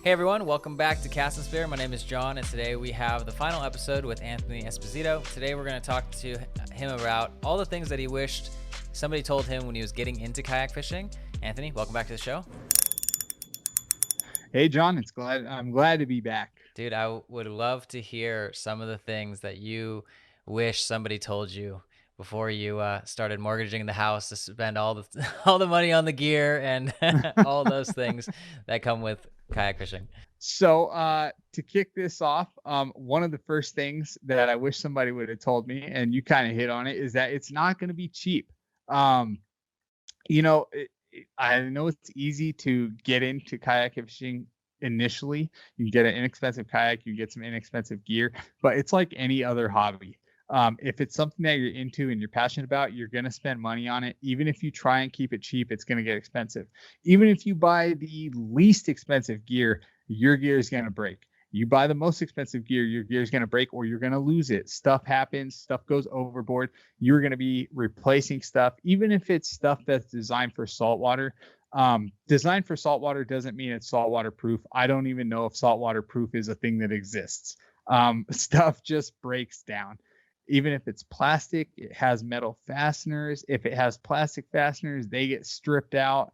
Hey everyone, welcome back to Cast and Spare. My name is John, and today we have the final episode with Anthony Esposito. Today we're going to talk to him about all the things that he wished somebody told him when he was getting into kayak fishing. Anthony, welcome back to the show. Hey John, I'm glad to be back. Dude, I would love to hear some of the things that you wish somebody told you before you started mortgaging the house to spend all the all the money on the gear and all those things that come with kayak fishing. So to kick this off, one of the first things that I wish somebody would have told me, and you kind of hit on it, is that it's not going to be cheap. Um, I know it's easy to get into kayak fishing initially. You can get an inexpensive kayak, you get some inexpensive gear, but it's like any other hobby. If it's something that you're into and you're passionate about, you're going to spend money on it. Even if you try and keep it cheap, it's going to get expensive. Even if you buy the least expensive gear, your gear is going to break. You buy the most expensive gear, your gear is going to break or you're going to lose it. Stuff happens, stuff goes overboard. You're going to be replacing stuff, even if it's stuff that's designed for saltwater. Designed for saltwater doesn't mean it's saltwater proof. I don't even know if saltwater proof is a thing that exists. Stuff just breaks down. Even if it's plastic, it has metal fasteners. If it has plastic fasteners, they get stripped out.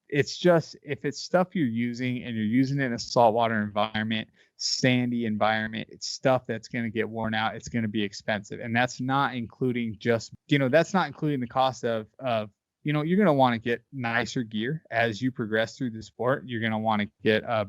It's just, if it's stuff you're using and you're using it in a saltwater environment, sandy environment, it's stuff that's going to get worn out. It's going to be expensive. And that's not including that's not including the cost of you're going to want to get nicer gear as you progress through the sport. You're going to want to get a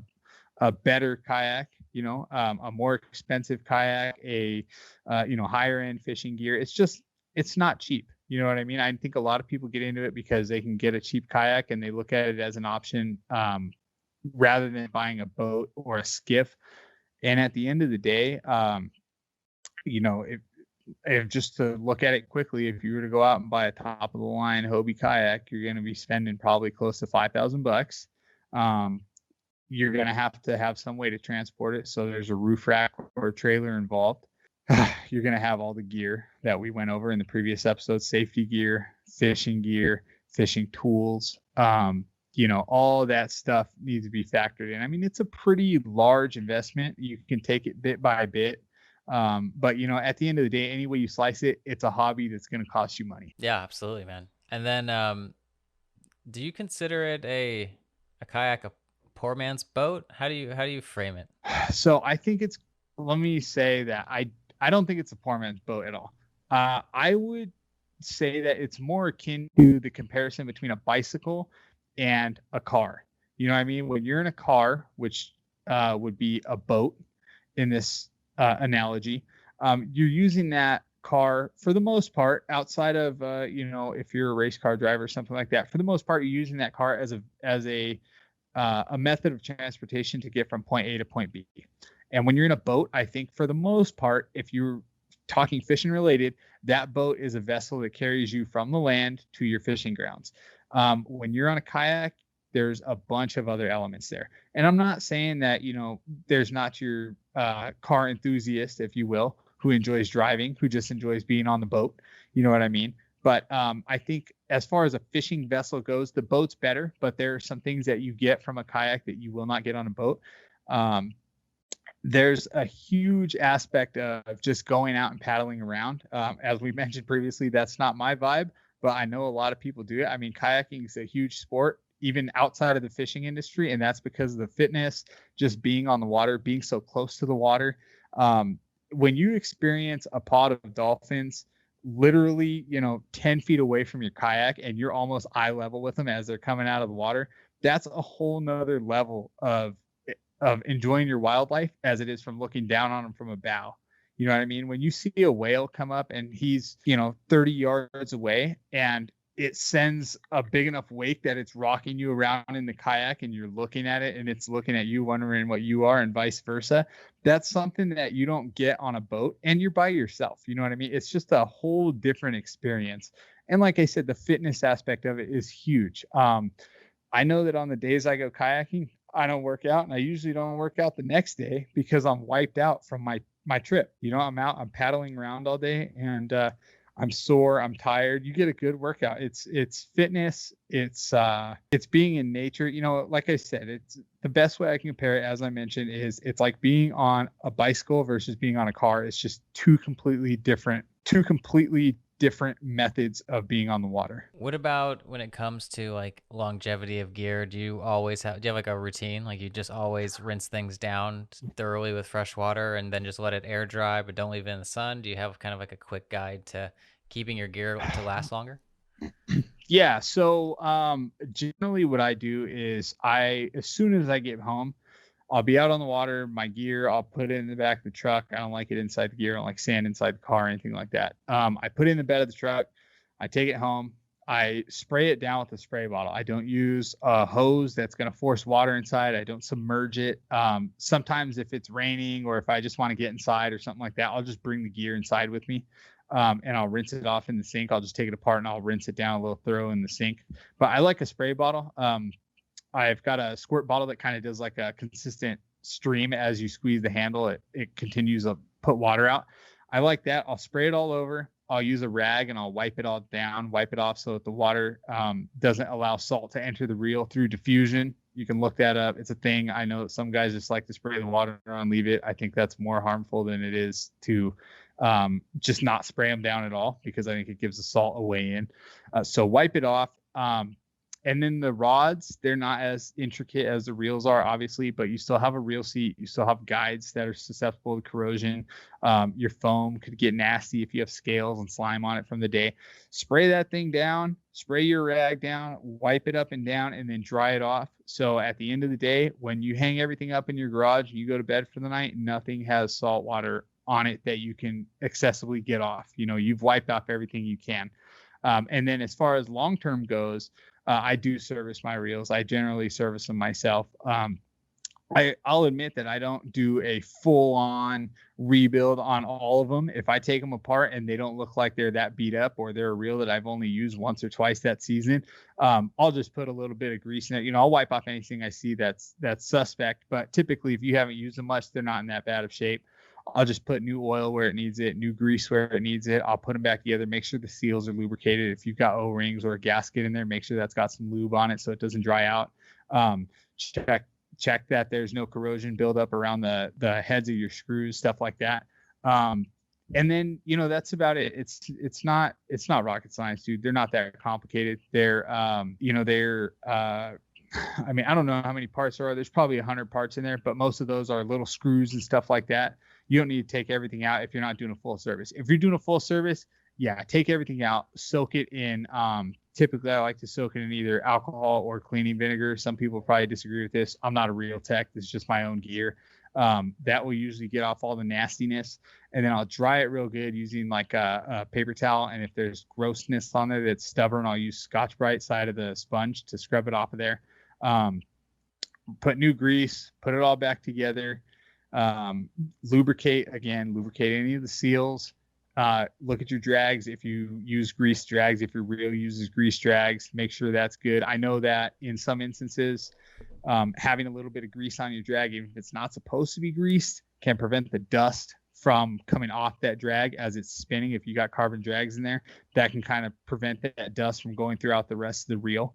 better kayak, a more expensive kayak, a higher end fishing gear. It's not cheap. You know what I mean? I think a lot of people get into it because they can get a cheap kayak and they look at it as an option rather than buying a boat or a skiff. And at the end of the day, if just to look at it quickly, if you were to go out and buy a top of the line Hobie kayak, you're going to be spending probably close to $5,000. You're going to have some way to transport it. So there's a roof rack or a trailer involved. You're going to have all the gear that we went over in the previous episode, safety gear, fishing tools. All that stuff needs to be factored in. I mean, it's a pretty large investment. You can take it bit by bit. But at the end of the day, any way you slice it, it's a hobby that's going to cost you money. Yeah, absolutely, man. And then do you consider it a kayak a poor man's boat? How do you frame it? So let me say that I don't think it's a poor man's boat at all. I would say that it's more akin to the comparison between a bicycle and a car. You know what I mean? When you're in a car, which would be a boat in this analogy, you're using that car for the most part, outside of if you're a race car driver or something like that. For the most part, you're using that car as a method of transportation to get from point A to point B. And when you're in a boat, I think for the most part, if you're talking fishing related, that boat is a vessel that carries you from the land to your fishing grounds. When you're on a kayak, there's a bunch of other elements there. And I'm not saying that, there's not your car enthusiast, if you will, who enjoys driving, who just enjoys being on the boat. You know what I mean? But I think as far as a fishing vessel goes, the boat's better, but there are some things that you get from a kayak that you will not get on a boat. There's a huge aspect of just going out and paddling around. As we mentioned previously, that's not my vibe, but I know a lot of people do it. I mean, kayaking is a huge sport, even outside of the fishing industry, and that's because of the fitness, just being on the water, being so close to the water. When you experience a pod of dolphins literally 10 feet away from your kayak and you're almost eye level with them as they're coming out of the water, that's a whole nother level of enjoying your wildlife as it is from looking down on them from a bow. You know what I mean? When you see a whale come up and he's 30 yards away and it sends a big enough wake that it's rocking you around in the kayak and you're looking at it and it's looking at you wondering what you are and vice versa, that's something that you don't get on a boat and you're by yourself. You know what I mean? It's just a whole different experience. And like I said, the fitness aspect of it is huge. I know that on the days I go kayaking, I don't work out, and I usually don't work out the next day because I'm wiped out from my trip. I'm out, I'm paddling around all day, and I'm sore, I'm tired. You get a good workout. It's fitness, it's being in nature. You know, like I said, it's the best way I can compare it, as I mentioned, is it's like being on a bicycle versus being on a car. It's just two completely different methods of being on the water. What about when it comes to like longevity of gear? Do you have like a routine? Like you just always rinse things down thoroughly with fresh water and then just let it air dry, but don't leave it in the sun? Do you have kind of like a quick guide to keeping your gear to last longer? Yeah, so generally what I do is as soon as I get home, I'll be out on the water, my gear, I'll put it in the back of the truck. I don't like it inside the gear. I don't like sand inside the car or anything like that. I put it in the bed of the truck. I take it home. I spray it down with a spray bottle. I don't use a hose that's going to force water inside. I don't submerge it. Sometimes if it's raining or if I just want to get inside or something like that, I'll just bring the gear inside with me. And I'll rinse it off in the sink. I'll just take it apart and I'll rinse it down a little thorough in the sink. But I like a spray bottle. I've got a squirt bottle that kind of does like a consistent stream as you squeeze the handle. It continues to put water out. I like that. I'll spray it all over. I'll use a rag and I'll wipe it all down, wipe it off so that the water doesn't allow salt to enter the reel through diffusion. You can look that up. It's a thing. I know that some guys just like to spray the water on, leave it. I think that's more harmful than it is to just not spray them down at all, because I think it gives the salt away in. So wipe it off. And then the rods, they're not as intricate as the reels are, obviously, but you still have a reel seat. You still have guides that are susceptible to corrosion. Your foam could get nasty if you have scales and slime on it from the day. Spray that thing down, spray your rag down, wipe it up and down, and then dry it off. So at the end of the day, when you hang everything up in your garage and you go to bed for the night, nothing has salt water on it that you can excessively get off. You know, you've wiped off everything you can. And then as far as long-term goes, I do service my reels. I generally service them myself. I'll admit that I don't do a full-on rebuild on all of them. If I take them apart and they don't look like they're that beat up, or they're a reel that I've only used once or twice that season, I'll just put a little bit of grease in it. You know, I'll wipe off anything I see that's suspect. But typically, if you haven't used them much, they're not in that bad of shape. I'll just put new oil where it needs it, new grease where it needs it. I'll put them back together, make sure the seals are lubricated. If you've got O-rings or a gasket in there, make sure that's got some lube on it so it doesn't dry out. Check that there's no corrosion buildup around the heads of your screws, stuff like that. And then, you know, that's about it. It's not rocket science, dude. They're not that complicated. I mean, I don't know how many parts there are. There's probably 100 parts in there, but most of those are little screws and stuff like that. You don't need to take everything out if you're not doing a full service. If you're doing a full service, yeah, take everything out, soak it in. Typically, I like to soak it in either alcohol or cleaning vinegar. Some people probably disagree with this. I'm not a real tech. This is just my own gear. That will usually get off all the nastiness. And then I'll dry it real good using like a paper towel. And if there's grossness on there that's stubborn, I'll use Scotch-Brite side of the sponge to scrub it off of there. Put new grease, put it all back together. Lubricate any of the seals. Look at your drags. If you use grease drags, if your reel uses grease drags, make sure that's good. I know that in some instances, having a little bit of grease on your drag, even if it's not supposed to be greased, can prevent the dust from coming off that drag as it's spinning. If you got carbon drags in there, that can kind of prevent that dust from going throughout the rest of the reel.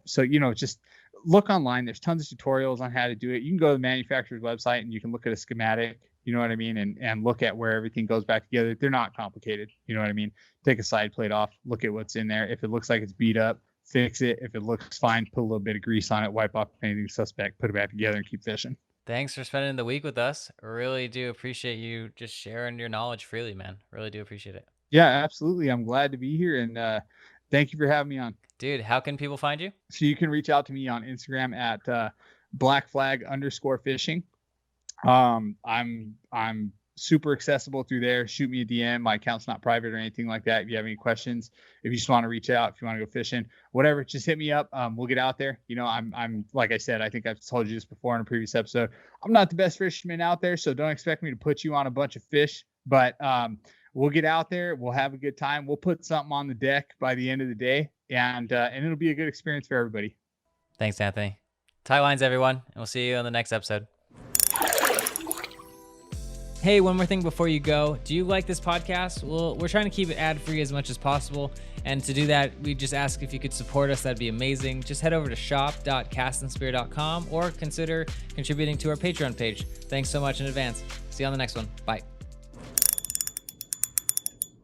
So, you know, just look online. There's tons of tutorials on how to do it. You can go to the manufacturer's website and you can look at a schematic, you know what I mean? And look at where everything goes back together. They're not complicated. You know what I mean? Take a side plate off, look at what's in there. If it looks like it's beat up, fix it. If it looks fine, put a little bit of grease on it, wipe off anything suspect, put it back together and keep fishing. Thanks for spending the week with us. Really do appreciate you just sharing your knowledge freely, man. Really do appreciate it. Yeah, absolutely. I'm glad to be here. And thank you for having me on. Dude, how can people find you? So you can reach out to me on Instagram at blackflag_fishing. I'm super accessible through there. Shoot me a DM. My account's not private or anything like that. If you have any questions, if you just want to reach out, if you want to go fishing, whatever, just hit me up. We'll get out there. You know, I'm like I said, I think I've told you this before in a previous episode. I'm not the best fisherman out there, so don't expect me to put you on a bunch of fish. But we'll get out there. We'll have a good time. We'll put something on the deck by the end of the day, and it'll be a good experience for everybody. Thanks, Anthony. Tight lines, everyone, and we'll see you on the next episode. Hey, one more thing before you go. Do you like this podcast? Well, we're trying to keep it ad-free as much as possible. And to do that, we just ask if you could support us. That'd be amazing. Just head over to shop.castinspirit.com or consider contributing to our Patreon page. Thanks so much in advance. See you on the next one. Bye.